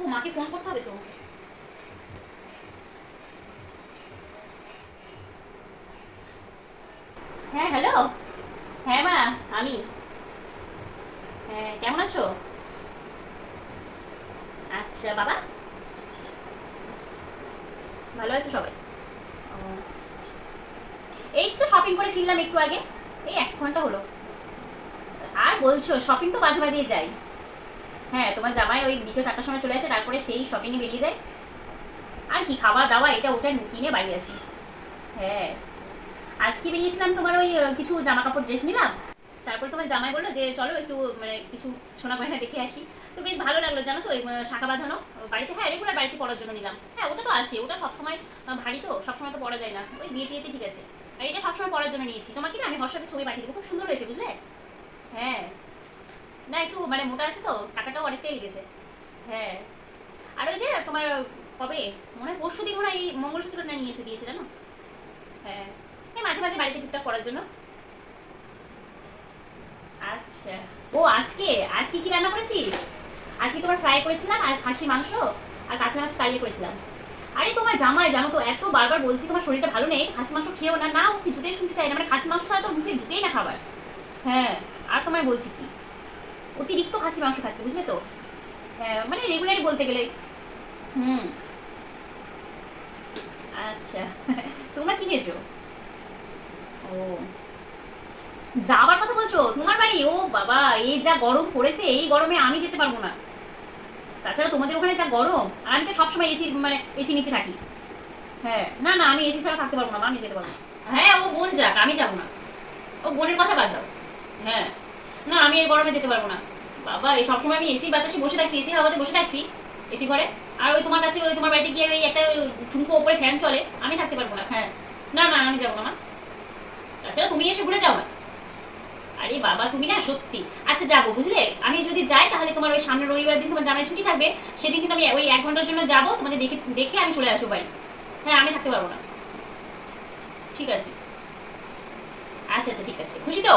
ও মাকে ফোন করতে হবে তো। হ্যাঁ হ্যালো। হ্যাঁ মা, আমি। হ্যাঁ কেমন আছো? আচ্ছা বাবা, ভালো আছে সবাই। ও, এই তো শপিং করে ফিরলাম একটু আগে, এই 1 ঘন্টা হলো। আর বলছো, শপিং তো মাঝে মাঝেই যাই। হ্যাঁ, তোমার জামাই ওই বিকেল 4টার সময় চলে আসে, তারপরে সেই শপিংয়ে বেরিয়ে যায়। আর কি খাওয়া দাওয়া এটা ওটা কিনে বাড়ি আসি। হ্যাঁ, আজকে বেরিয়েছিলাম তোমার ওই কিছু জামা কাপড় ড্রেস নিলাম। তারপর তোমার জামাই বললো যে চলো একটু মানে কিছু সোনা গয়না দেখে আসি। তো বেশ ভালো লাগলো জানো তো, ওই শাখা বাঁধানো বাড়িতে, হ্যাঁ রেগুলার বাড়িতে পরার জন্য নিলাম। হ্যাঁ ওটা তো আছে, ওটা সবসময় ভারী তো, সবসময় তো পরা যায় না, ওই বিয়ে টিয়েতে ঠিক আছে। আর এটা সবসময় পরার জন্য নিয়েছি। তোমার কি না আমি হোয়াটসঅ্যাপে ছবি পাঠিয়ে দেবো, খুব সুন্দর হয়েছে বুঝলে। হ্যাঁ, না একটু মানে মোটা আছে তো, টাকাটাও অনেকটাই লেগেছে। হ্যাঁ, আর ওই যে তোমার কবে, মনে হয় পরশু দিন মনে হয় এই মঙ্গলসূত্রটা নিয়ে এসে দিয়েছে জানো। হ্যাঁ, এই মাঝে মাঝে বাড়িতে টুকটাক করার জন্য। আচ্ছা, ও আজকে আজকে কি রান্না করেছি? আজকে তোমার ফ্রাই করেছিলাম, আর খাসি মাংস আর কাতলা মাছ ফ্রাই করেছিলাম। আরে তোমার জামাই জানো তো, এত বারবার বলছি তোমার শরীরটা ভালো নেই, খাসি মাংস খেয়েও না, না ও কিছুতেই শুনতে চায় না, মানে খাসি মাংস ছাড়া তো মুখে ঢুকেই না খাবার। হ্যাঁ, আর তোমায় বলছি কি, অতিরিক্ত খাসি মাংস খাচ্ছে বুঝলে তো। হ্যাঁ মানে রেগুলারই বলতে গেলে। হুম। আচ্ছা তোমরা কি খেয়েছো? ও, যাবার কথা বলছো তোমার বাড়ি? ও বাবা, এই যা গরম পড়েছে, এই গরমে আমি যেতে পারবো না। তাছাড়া তোমাদের ওখানে যা গরম, আর আমি তো সবসময় এসি মানে এসি নিচে থাকি। হ্যাঁ, না না আমি এসি ছাড়া থাকতে পারবো না, আমি যেতে পারবো না। হ্যাঁ ও বোন যাক, আমি যাবো না। ও বোনের কথা বাদ দাও। হ্যাঁ, না আমি এই গরমে যেতে পারবো না। বাবা, এই সবসময় আমি এসি বাতাসে বসে থাকছি, এসি হাওয়াতে বসে থাকছি, এসি ঘরে। আর ওই তোমার কাছে, ওই তোমার বাড়িতে গিয়ে ওই একটা ঠুনকো ওপরে ফ্যান চলে, আমি থাকতে পারবো না। হ্যাঁ, না না আমি যাবো না মা। তাছাড়া তুমি এসে ঘুরে যাও না। আরে বাবা তুমি না সত্যি। আচ্ছা যাবো বুঝলে, আমি যদি যাই তাহলে তোমার ওই সামনের রবিবার দিন তোমার জামাই ছুটি থাকবে, সেদিন কিন্তু আমি ওই 1 ঘন্টার জন্য যাবো, তোমাদের দেখে দেখে আমি চলে আসবো বাড়ি। হ্যাঁ আমি থাকতে পারবো না। ঠিক আছে। আচ্ছা আচ্ছা ঠিক আছে, খুশি তো?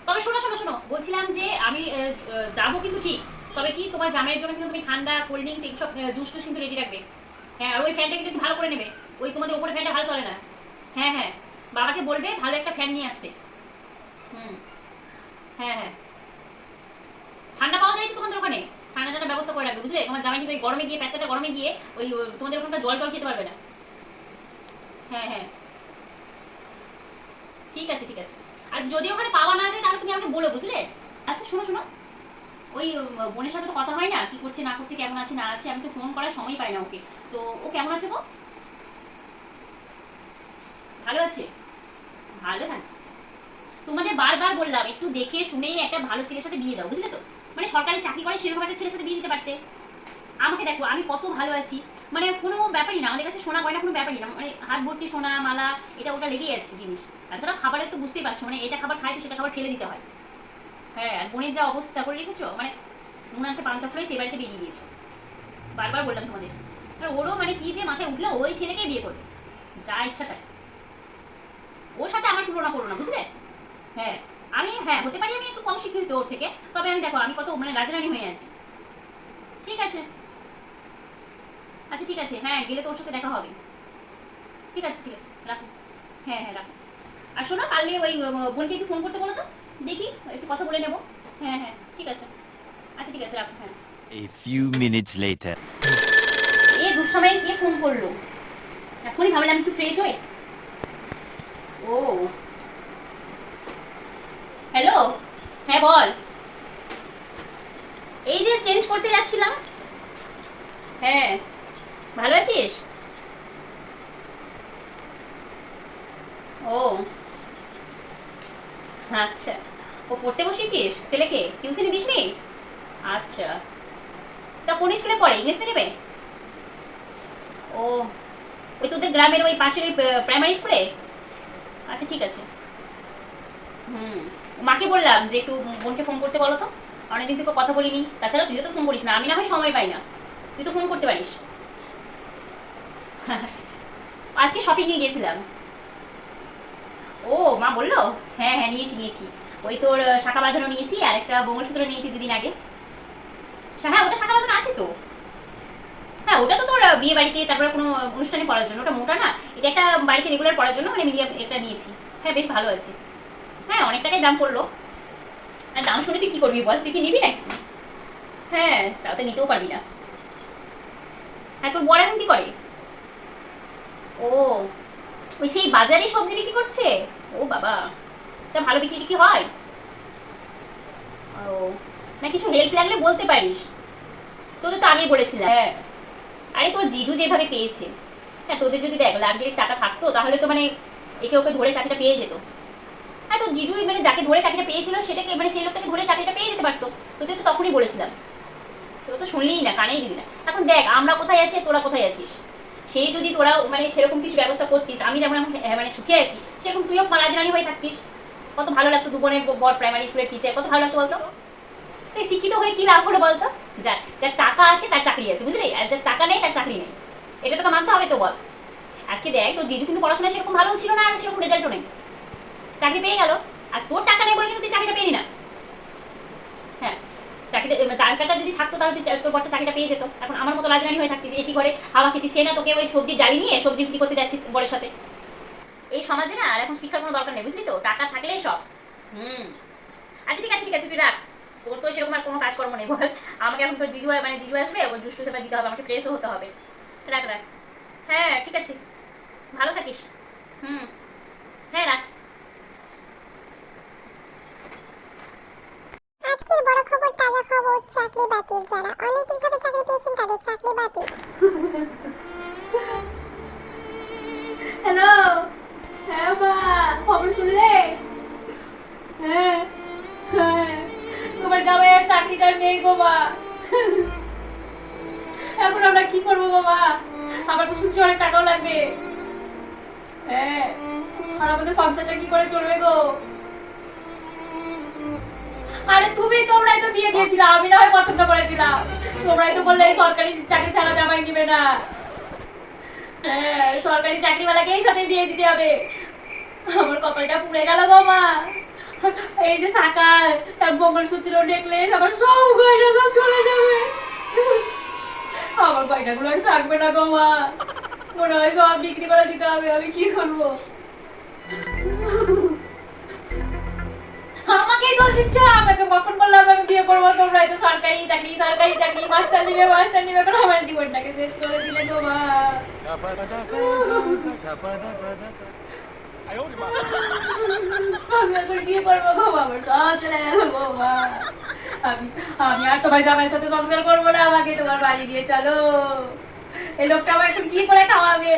তবে শোনো শোনো শোনো, বলছিলাম যে আমি যাবো কিন্তু ঠিক। তবে কি তোমার জামাইয়ের জন্য কিন্তু তুমি ঠান্ডা কোল্ড ড্রিঙ্কস এইসব জুস টুস কিন্তু রেডি রাখবে। হ্যাঁ, আর ওই ফ্যানটা কিন্তু একটু ভালো করে নেবে। ওই তোমাদের উপরে ফ্যানটা ভালো চলে না। হ্যাঁ হ্যাঁ, বাবাকে বলবে ভালো একটা ফ্যান নিয়ে আসতে। হুম। হ্যাঁ হ্যাঁ, ঠান্ডা পাওয়া যায় তো তোমাদের ওখানে? ঠান্ডা ঠান্ডা ব্যবস্থা করে রাখবে বুঝলে, তোমার জামাই কিন্তু ওই গরমে গিয়ে প্যাটপ্যাটে গরমে গিয়ে ওই তোমাদের ওখানকার জল টল খেতে পারবে না। হ্যাঁ হ্যাঁ, ঠিক আছে ঠিক আছে। আর যদি ওখানে পাওয়া না যায় তাহলে তুমি আমাকে বলো বুঝলে। আচ্ছা শোনো শোনো, ওই বোনের সাথে তো কথা হয় না, কি করছে না করছে, কেমন আছে না আছে, আমি তো ফোন করার সময় পাই না ওকে। তো ও কেমন আছে গো? ভালো আছে? ভালো থাক। তোমাদের বারবার বললাম একটু দেখে শুনে একটা ভালো ছেলের সাথে বিয়ে দাও বুঝলে তো। মানে সরকারি চাকরি করে সেরকম একটা ছেলের সাথে বিয়ে দিতে পারতে। আমাকে দেখো আমি কত ভালো আছি, মানে কোনো ব্যাপারই না, আমাদের কাছে সোনা গয়না কোনো ব্যাপারই না, মানে হাত ভর্তি সোনা মালা এটা ওটা লেগেই আছে জিনিস। তাছাড়া খাবারের তো বুঝতেই পারছো, মানে এটা খাবার খাই তো সেটা খাবার ফেলে দিতে হয়। হ্যাঁ, আর বোনের যা অবস্থা করে রেখেছো, মানে নুন আনতে পান্তা ফুলে সেই বাড়িতে বেরিয়ে দিয়েছো। বারবার বললাম তোমাদের। আর ওরও মানে কি যে মাথায় উঠলো, ওই ছেলেকেই বিয়ে করবে, যা ইচ্ছা তাই। ওর সাথে আমার তুলনা করো না বুঝলে। হ্যাঁ, আমি হ্যাঁ হতে পারি আমি একটু কম শিক্ষিত ওর থেকে, তবে আমি দেখো আমি কত মানে রাজরানি হয়ে আছি। ঠিক আছে। আচ্ছা ঠিক আছে, হ্যাঁ গেলে তোর সাথে দেখা হবে। ঠিক আছে রাখো। হ্যাঁ হ্যাঁ রাখো। আর শোনো, কালকে ওই বোনকে একটু ফোন করতে বলো তো, দেখি একটু কথা বলে নেবো। হ্যাঁ হ্যাঁ ঠিক আছে। আচ্ছা ঠিক আছে রাখো, হ্যাঁ। A few minutes later. এ দুঃসময়ে কে ফোন করলো? এখনই ভাবলাম একটু ফ্রেশ হই। ও, হ্যালো। হ্যাঁ বল। এই যে চেঞ্জ করতে যাচ্ছিলাম। হ্যাঁ, ভালো আছিস? ও আচ্ছা, ও পড়তে বসিয়েছিস ছেলেকে, টিউশনি দিসনি? আচ্ছা, তা কোন স্কুলে পড়ে, ইংলিশ মিডিয়ামে? ও, ওই তোদের গ্রামের ওই পাশের ওই প্রাইমারি স্কুলে? আচ্ছা ঠিক আছে। হুম, মাকে বললাম যে একটু বোনকে ফোন করতে বলো তো, অনেকদিন থেকে কথা বলিনি। তাছাড়া তুইও তো ফোন করিস না, আমি না হয় সময় পাই না, তুই তো ফোন করতে পারিস। আজকে শপিং নিয়ে গিয়েছিলাম। ও, মা বললো? হ্যাঁ হ্যাঁ নিয়েছি নিয়েছি। ওই তোর শাখা বাঁধানো নিয়েছি, আর একটা মঙ্গলসূত্র নিয়েছি 2 দিন আগে। হ্যাঁ ওটা শাখা বাঁধানো আছে তো। হ্যাঁ ওটা তো তোর বিয়ে বাড়িতে তারপরে কোনো অনুষ্ঠানে পড়ার জন্য, ওটা মোটা না, এটা একটা বাড়িতে রেগুলার পড়ার জন্য মানে মিডিয়াম এটা নিয়েছি। হ্যাঁ বেশ ভালো আছে। হ্যাঁ অনেক টাকাই দাম পড়লো। আর দাম শুনে তুই কি করবি বল, তুই কি নিবি নাকি? হ্যাঁ তাও তো নিতেও পারবি না। হ্যাঁ তোর বর এখন কি করে? ও ওই সেই বাজারে সবজি বিক্রি করছে। ও বাবা, তা ভালো বিক্রি টিক্রি হয়? ও না, কিছু হেল্প লাগলে বলতে পারিস, তোদের তো আগেই বলেছিলাম। হ্যাঁ আরে তোর জিজু যেভাবে পেয়েছে, হ্যাঁ তোদের যদি দেখ লাইব্রেরির টাকা থাকতো তাহলে তো মানে একে ওকে ধরে চাকরিটা পেয়ে যেত। হ্যাঁ তোর জিজু মানে যাকে ধরে চাকরিটা পেয়েছিল সেটাকে মানে সেই লোকটাকে ধরে চাকরিটা পেয়ে যেতে পারতো। তোদের তো তখনই বলেছিলাম, তোরা তো শুনলিই না, কানেই দিবি না। এখন দেখ আমরা কোথায় আছি, তোরা কোথায় আছিস। সেই যদি তোরা মানে সেরকম কিছু ব্যবস্থা করতিস, আমি যেমন এখন মানে সুখে আছি সেরকম তুইও রাজরানি হয়ে থাকতিস, কত ভালো লাগতো। দু বোনের বর প্রাইমারি স্কুলের টিচার, কত ভালো লাগতো বলতো। তুই শিক্ষিত হয়ে কি লাভ হলো বলতো? যার যার টাকা আছে তার চাকরি আছে, বুঝলি, আর যার টাকা নেই তার চাকরি নেই। এটা তোকে মানতে হবে তো, বল। আজকে দেখ তোর জিজু কিন্তু পড়াশোনা সেরকম ভালো ছিল না, আর সেরকম রেজাল্টও নেই, চাকরি পেয়ে গেল। আর তোর টাকা নেই বলে কিন্তু তুই চাকরিটা পেলি না। হ্যাঁ চাকরিটা, টাকাটা যদি থাকতো তাহলে তুই তোর বরটা চাকরিটা পেয়ে যেত। এখন আমার মতো রাজরানি হয়ে থাকতিস, এসি ঘরে হাওয়া খেতিস, সে না তোকে ওই সবজির ডালি নিয়ে সবজি বিক্রি করতে যাচ্ছিস বরের সাথে। এই সমাজে না আর এখন শিক্ষার কোনো দরকার নেই, বুঝলি তো, টাকা থাকলেই সব। আচ্ছা ঠিক আছে ঠিক আছে, তুই রাখ, তোর তো সেরকম আর কোনো কাজকর্ম নেই বল। আমাকে এখন তোর জিজু মানে জিজু আসবে, ওই জুস টুস এবার দিতে হবে, আমাকে ফ্রেশও হতে হবে। রাখ রাখ। হ্যাঁ ঠিক আছে, ভালো থাকিস। হ্যাঁ রাখ। আজকের বড় খবর, তাজা খবর, চাকরি বাতিল। যারা অনৈতিকভাবে চাকরি পেয়েছেন তাদের চাকরি বাতিল। হ্যালো, হ্যাঁ মা, খবর শুনলে? হ্যাঁ হ্যাঁ, তোমার জামাইয়ের চাকরিটা নেই গো মা। এখন আমরা কি করবো গো মা? আমার তো শুনছি অনেক টাকাও লাগবে। হ্যাঁ, আর আমাদের সংসারটা কি করে চলবে গো? আরে তোমরাই তো বিয়ে দিয়েছিলে, আমি না হয় পছন্দ করেছিলাম। তোমরাই তো বললে সরকারি চাকরি ছাড়া জামাই নিবে না। হ্যাঁ সরকারি চাকরিওয়ালাকেই সাথে বিয়ে দিতে হবে। আমার কপালটা পুড়ে গেল গো মা। এই যে সাকাল, তার মঙ্গলসূত্র, নেকলেস, আমার সব গয়না সব চলে যাবে। আমার গয়নাগুলো আর থাকবে না গো মা, মনে হয় সব বিক্রি করে দিতে হবে। আমি কি করবো? আমাকেই দোষ দিচ্ছ, আমাকে কখন বললাম আমি বিয়ে করবো, তোমরাই তো সরকারি চাকরি মাস্টার নিবে করে আমার জীবনটাকে শেষ করে দিলে গো মা। আমি এখন কি করবো গো মা, আমার সব চলে গেল গো মা। আমি আমি আর তোমার জামাইয়ের সাথে সংসার করবো না, আমাকে তোমার বাড়ি দিয়ে চলো। এই লোকটা আমার এখন কি করে খাওয়াবে?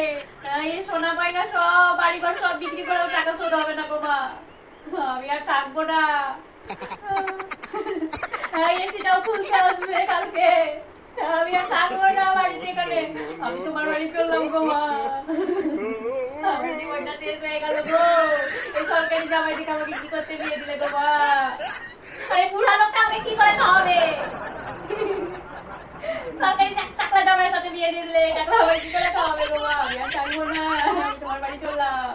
এই সোনা গয়না সব বাড়িঘর সব বিক্রি করে টাকা শোধ হবে না গো মা, আমি আর থাকবো না। এসিটাও খুলতে আসবে কালকে, আমি আর থাকবো না বাড়িতে এখানে, আমি তোমার বাড়ি চললাম গো মা। আমার জীবনটা শেষ হয়ে গেল গো, এই সরকারি জামাই দিকে আমাকে কি করতে বিয়ে দিলে গো মা। আরে বুড়া লোকটা আমাকে কি করে খাওয়াবে? সরকারি টাকলা জামাইয়ের সাথে বিয়ে দিয়ে দিলে টাকলা আমাকে কি করে খাওয়াবে গো মা? আমি আর থাকবো না, আমি তোমার বাড়ি চললাম।